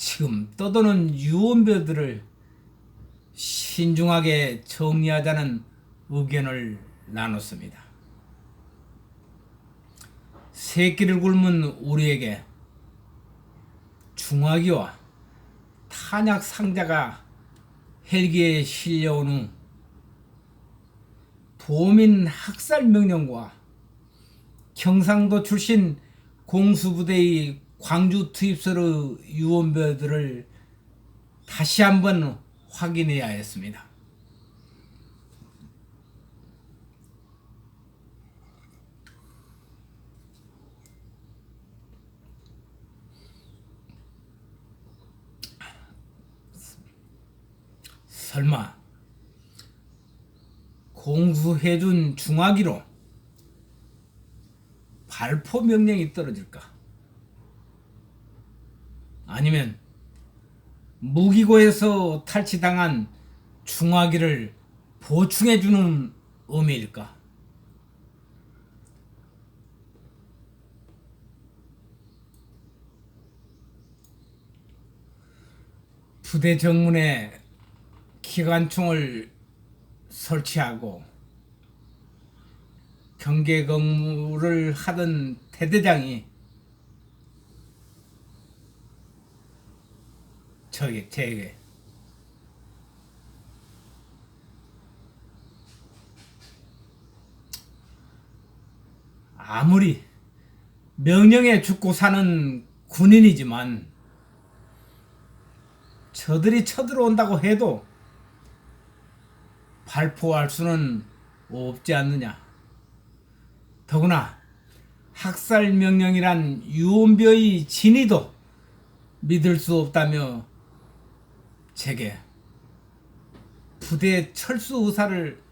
지금 떠도는 유언비어들을 신중하게 정리하자는 의견을 나눴습니다. 새끼를 굶은 우리에게 중화기와 탄약 상자가 헬기에 실려온 후 도민 학살 명령과 경상도 출신 공수부대의 광주 투입소의 유언비어들을 다시 한번 확인해야 했습니다. 설마 공수해준 중화기로 발포 명령이 떨어질까? 아니면 무기고에서 탈취당한 중화기를 보충해주는 의미일까? 부대 정문에 기관총을 설치하고 경계 근무를 하던 대대장이 제게 아무리 명령에 죽고 사는 군인이지만 저들이 쳐들어온다고 해도 발포할 수는 없지 않느냐. 더구나 학살 명령이란 유언비어의 진위도 믿을 수 없다며 제게 부대 철수 의사를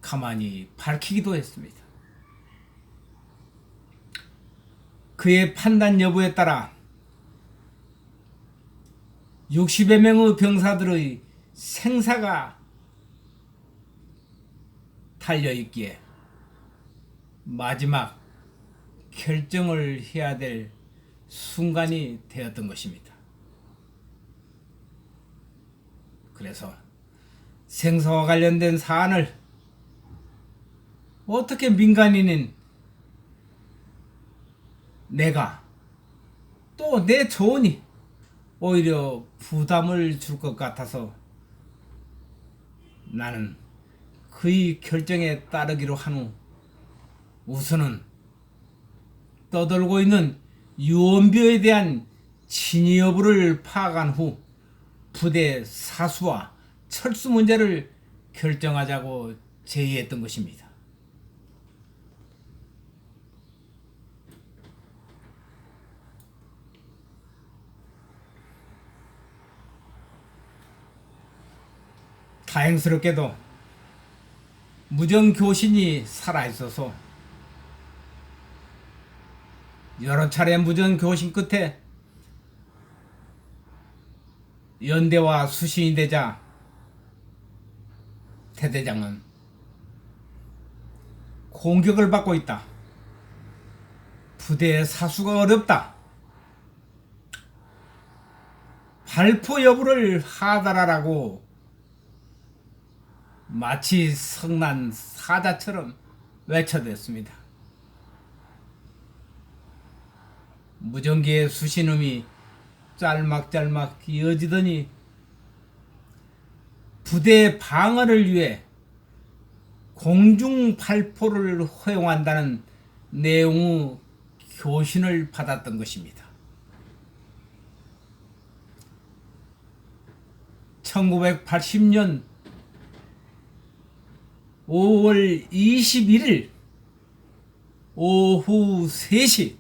가만히 밝히기도 했습니다. 그의 판단 여부에 따라 60여 명의 병사들의 생사가 달려있기에 마지막 결정을 해야 될 순간이 되었던 것입니다. 그래서 생사와 관련된 사안을 어떻게 민간인인 내가 또 내 조언이 오히려 부담을 줄 것 같아서 나는 그의 결정에 따르기로 한 후 우선은 떠돌고 있는 유언비어에 대한 진위 여부를 파악한 후 부대 사수와 철수 문제를 결정하자고 제의했던 것입니다. 다행스럽게도 무전교신이 살아있어서 여러 차례 무전교신 끝에 연대와 수신이 되자 대대장은 공격을 받고 있다. 부대의 사수가 어렵다. 발포 여부를 하달하라고 마치 성난 사자처럼 외쳐댔습니다. 무전기의 수신음이 짤막짤막 이어지더니 부대 방어를 위해 공중 발포를 허용한다는 내용의 교신을 받았던 것입니다. 1980년 5월 21일 오후 3시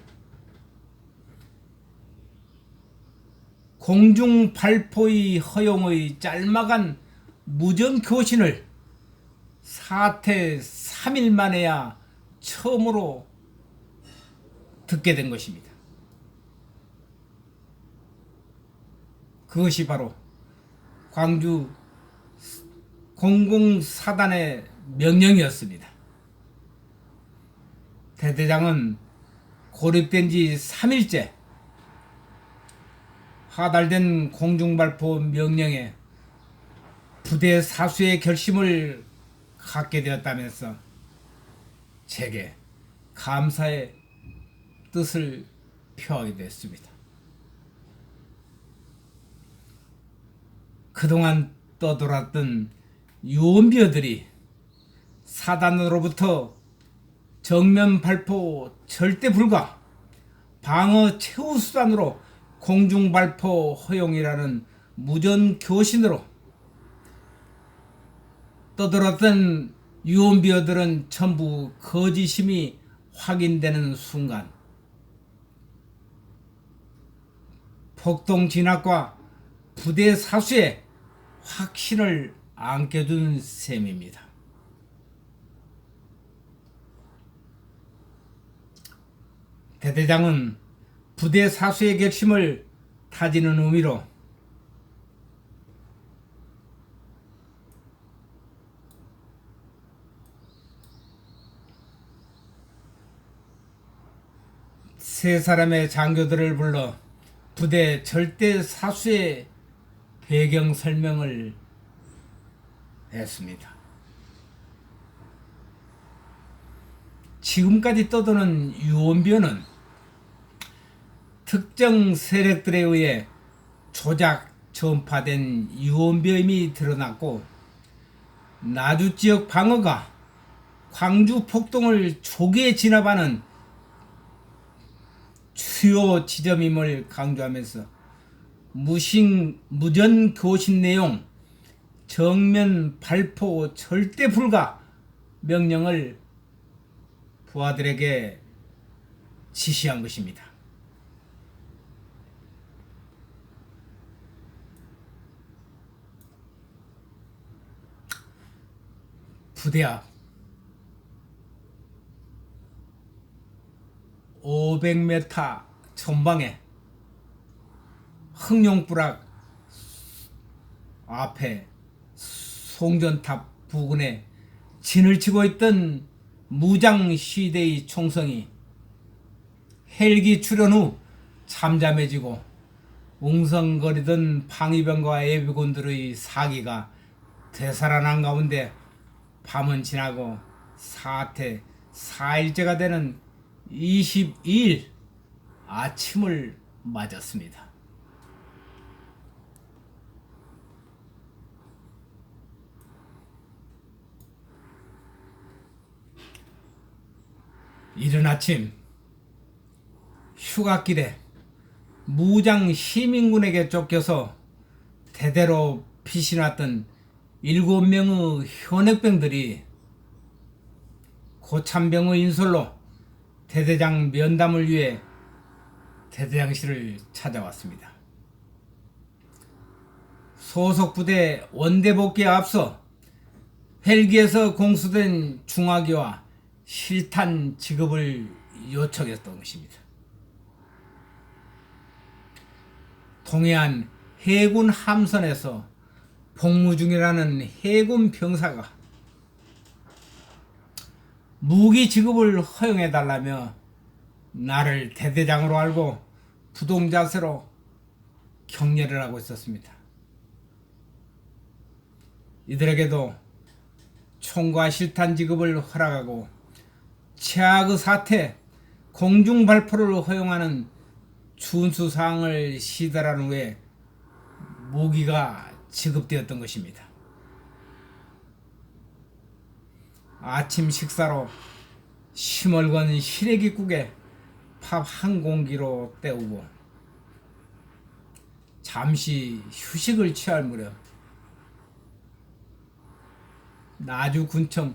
공중 발포의 허용의 짤막한 무전 교신을 사퇴 3일 만에야 처음으로 듣게 된 것입니다. 그것이 바로 광주 공공사단의 명령이었습니다. 대대장은 고립된 지 3일째 하달된 공중발포 명령에 부대 사수의 결심을 갖게 되었다면서 제게 감사의 뜻을 표하게 됐습니다. 그동안 떠돌았던 유언비어들이 사단으로부터 정면 발포 절대 불가, 방어 최후 수단으로 공중 발포 허용이라는 무전 교신으로 떠들었던 유언비어들은 전부 거짓임이 확인되는 순간 폭동 진압과 부대 사수에 확신을 안겨준 셈입니다. 대대장은 부대 사수의 결심을 다지는 의미로 세 사람의 장교들을 불러 부대 절대 사수의 배경 설명을 했습니다. 지금까지 떠도는 유언비어는 특정 세력들에 의해 조작 전파된 유언비어임이 드러났고 나주지역 방어가 광주 폭동을 조기에 진압하는 주요 지점임을 강조하면서 무전 교신 내용 정면 발포 절대 불가 명령을 부하들에게 지시한 것입니다. 부대 앞 500m 전방에 흥룡부락 앞에 송전탑 부근에 진을 치고 있던 무장 시대의 총성이 헬기 출현 후 잠잠해지고 웅성거리던 방위병과 예비군들의 사기가 되살아난 가운데 밤은 지나고 사태 4일째가 되는 22일 아침을 맞았습니다. 이른 아침 휴가길에 무장 시민군에게 쫓겨서 대대로 피신왔던 7명의 현역병들이 고참병의 인솔로 대대장 면담을 위해 대대장실을 찾아왔습니다. 소속 부대 원대 복귀에 앞서 헬기에서 공수된 중화기와 실탄 지급을 요청했던 것입니다. 동해안 해군 함선에서 복무 중이라는 해군 병사가 무기 지급을 허용해달라며 나를 대대장으로 알고 부동자세로 격려를 하고 있었습니다. 이들에게도 총과 실탄 지급을 허락하고 최악의 사태 공중 발포를 허용하는 준수사항을 시달한 후에 무기가 지급되었던 것입니다. 아침 식사로 심얼건 시래기국에 밥 한 공기로 때우고 잠시 휴식을 취할 무렵 나주군청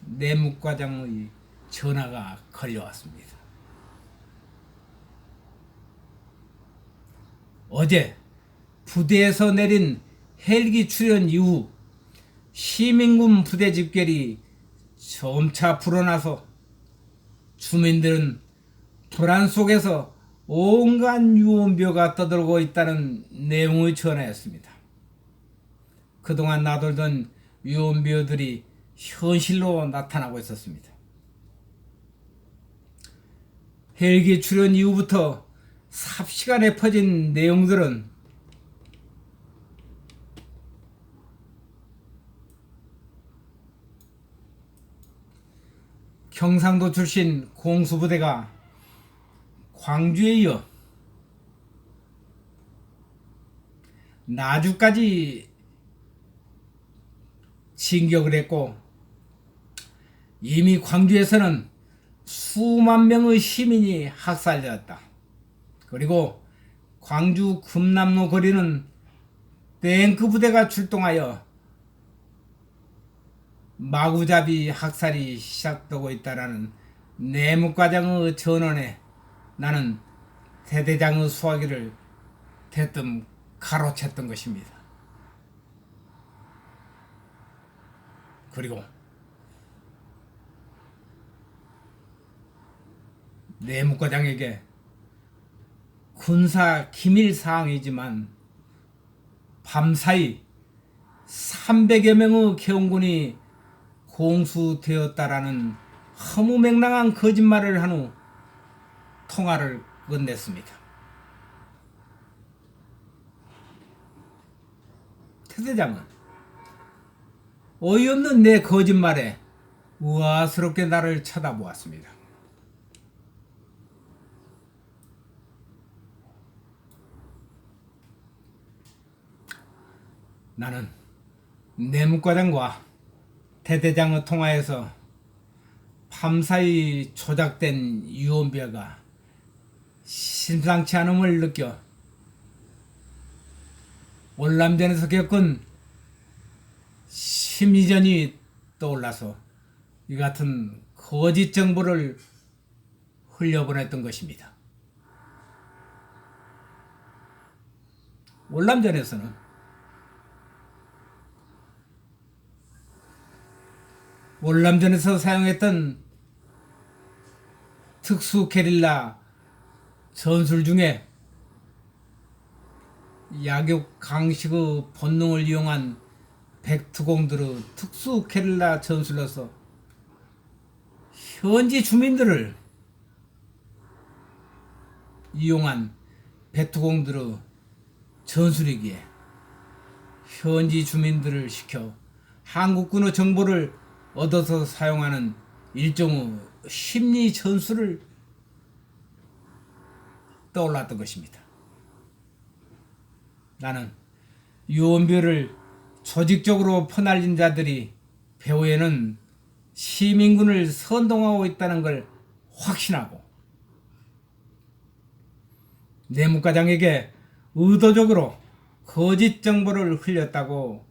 내무과장의 전화가 걸려왔습니다. 어제 부대에서 내린 헬기 출현 이후 시민군 부대 집결이 점차 불어나서 주민들은 불안 속에서 온갖 유언비어가 떠들고 있다는 내용의 전화였습니다. 그동안 나돌던 유언비어들이 현실로 나타나고 있었습니다. 헬기 출현 이후부터 삽시간에 퍼진 내용들은 경상도 출신 공수부대가 광주에 이어 나주까지 진격을 했고, 이미 광주에서는 수만 명의 시민이 학살되었다. 그리고 광주 금남로 거리는 탱크 부대가 출동하여 마구잡이 학살이 시작되고 있다라는 내무과장의 전언에 나는 대대장의 수화기를 대뜸 가로챘던 것입니다. 그리고 내무과장에게 군사 기밀 사항이지만 밤사이 300여 명의 개헌군이 공수되었다라는 허무맹랑한 거짓말을 한 후 통화를 끝냈습니다. 태대장은 어이없는 내 거짓말에 우아스럽게 나를 쳐다보았습니다. 나는 내무과장과 대대장의 통화에서 밤사이 조작된 유언비어가 심상치 않음을 느껴 월남전에서 겪은 심리전이 떠올라서 이 같은 거짓 정보를 흘려보냈던 것입니다. 월남전에서 사용했던 특수 게릴라 전술 중에 약육 강식의 본능을 이용한 백투공들의 특수 게릴라 전술로서 현지 주민들을 이용한 백투공들의 전술이기에 현지 주민들을 시켜 한국군의 정보를 얻어서 사용하는 일종의 심리 전술을 떠올랐던 것입니다. 나는 유언비어를 조직적으로 퍼날린 자들이 배후에는 시민군을 선동하고 있다는 걸 확신하고 내무과장에게 의도적으로 거짓 정보를 흘렸다고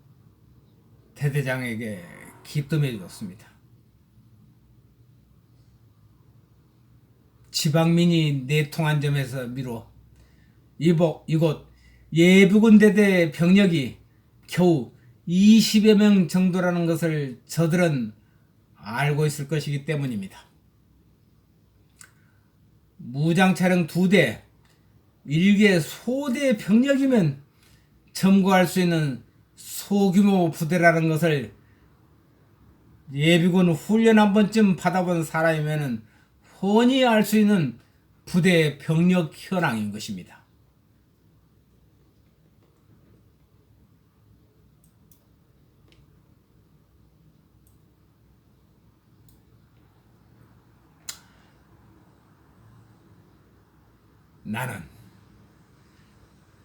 대대장에게 기뜸해 줬습니다. 지방민이 내통한 점에서 미뤄 이곳 예비군 대대 병력이 겨우 20여 명 정도라는 것을 저들은 알고 있을 것이기 때문입니다. 무장차량 2대, 1개 소대 병력이면 점거할 수 있는 소규모 부대라는 것을 예비군 훈련 한 번쯤 받아본 사람이면 훤히 알 수 있는 부대 병력 현황인 것입니다. 나는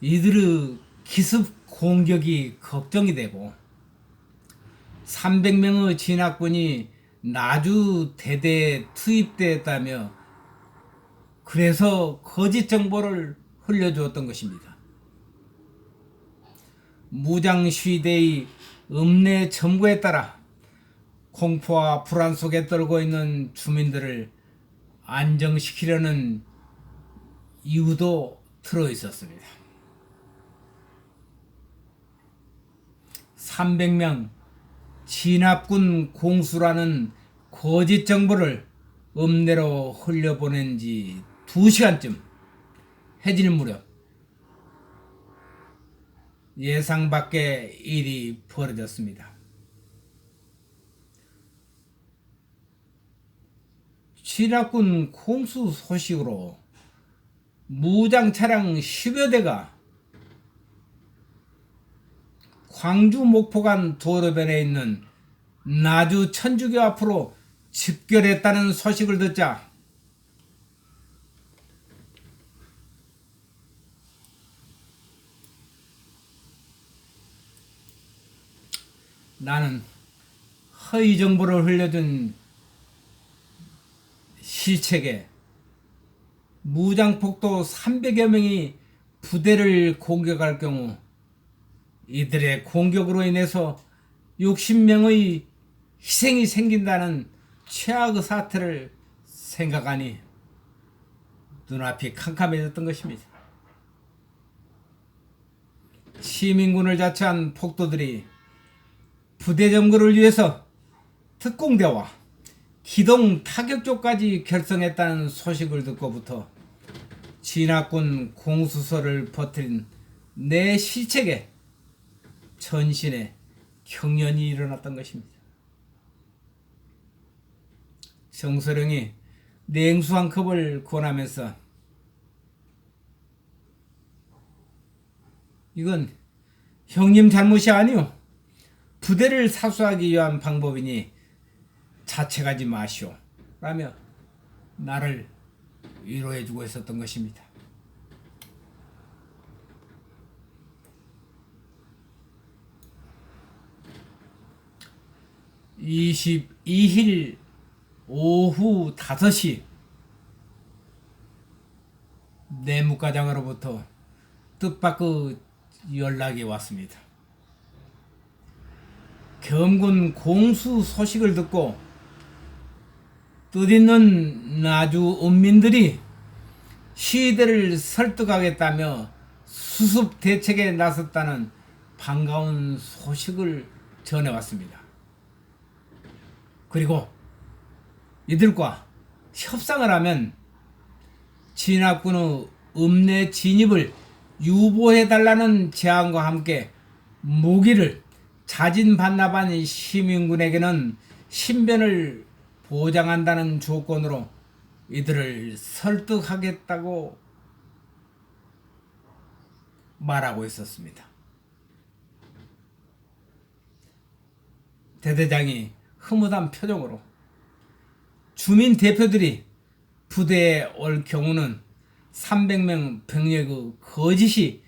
이들의 기습 공격이 걱정이 되고 300명의 진압군이 나주 대대에 투입되었다며 그래서 거짓 정보를 흘려주었던 것입니다. 무장시대의 읍내 점거에 따라 공포와 불안 속에 떨고 있는 주민들을 안정시키려는 이유도 들어있었습니다. 300명 진압군 공수라는 거짓 정보를 읍내로 흘려보낸 지 2시간쯤 해질 무렵 예상 밖의 일이 벌어졌습니다. 진압군 공수 소식으로 무장 차량 10여 대가 광주 목포간 도로변에 있는 나주 천주교 앞으로 집결했다는 소식을 듣자 나는 허위 정보를 흘려준 실책에 무장폭도 300여 명이 부대를 공격할 경우 이들의 공격으로 인해서 60명의 희생이 생긴다는 최악의 사태를 생각하니 눈앞이 캄캄해졌던 것입니다. 시민군을 자처한 폭도들이 부대 점거를 위해서 특공대와 기동 타격조까지 결성했다는 소식을 듣고부터 진압군 공수소를 퍼뜨린 내 실책에 전신에 경련이 일어났던 것입니다. 정소령이 냉수 한 컵을 권하면서 이건 형님 잘못이 아니오. 부대를 사수하기 위한 방법이니 자책하지 마시오. 라며 나를 위로해주고 있었던 것입니다. 22일 오후 5시 내무과장으로부터 뜻밖의 연락이 왔습니다. 겸군 공수 소식을 듣고 뜻있는 나주 은민들이 시위대를 설득하겠다며 수습 대책에 나섰다는 반가운 소식을 전해왔습니다. 그리고 이들과 협상을 하면 진압군의 읍내 진입을 유보해달라는 제안과 함께 무기를 자진반납한 시민군에게는 신변을 보장한다는 조건으로 이들을 설득하겠다고 말하고 있었습니다. 대대장이 흐뭇한 표정으로 주민 대표들이 부대에 올 경우는 300명 병력의 거짓이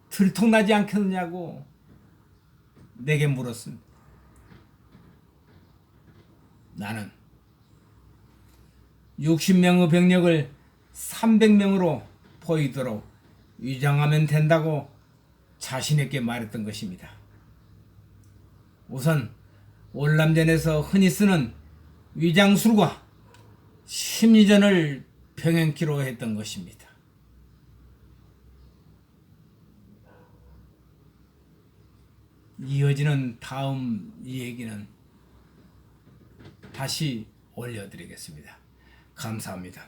들통나지 않겠느냐고 내게 물었습니다. 나는 60명의 병력을 300명으로 보이도록 위장하면 된다고 자신있게 말했던 것입니다. 우선 월남전에서 흔히 쓰는 위장술과 심리전을 병행키로 했던 것입니다. 이어지는 다음 얘기는 다시 올려드리겠습니다. 감사합니다.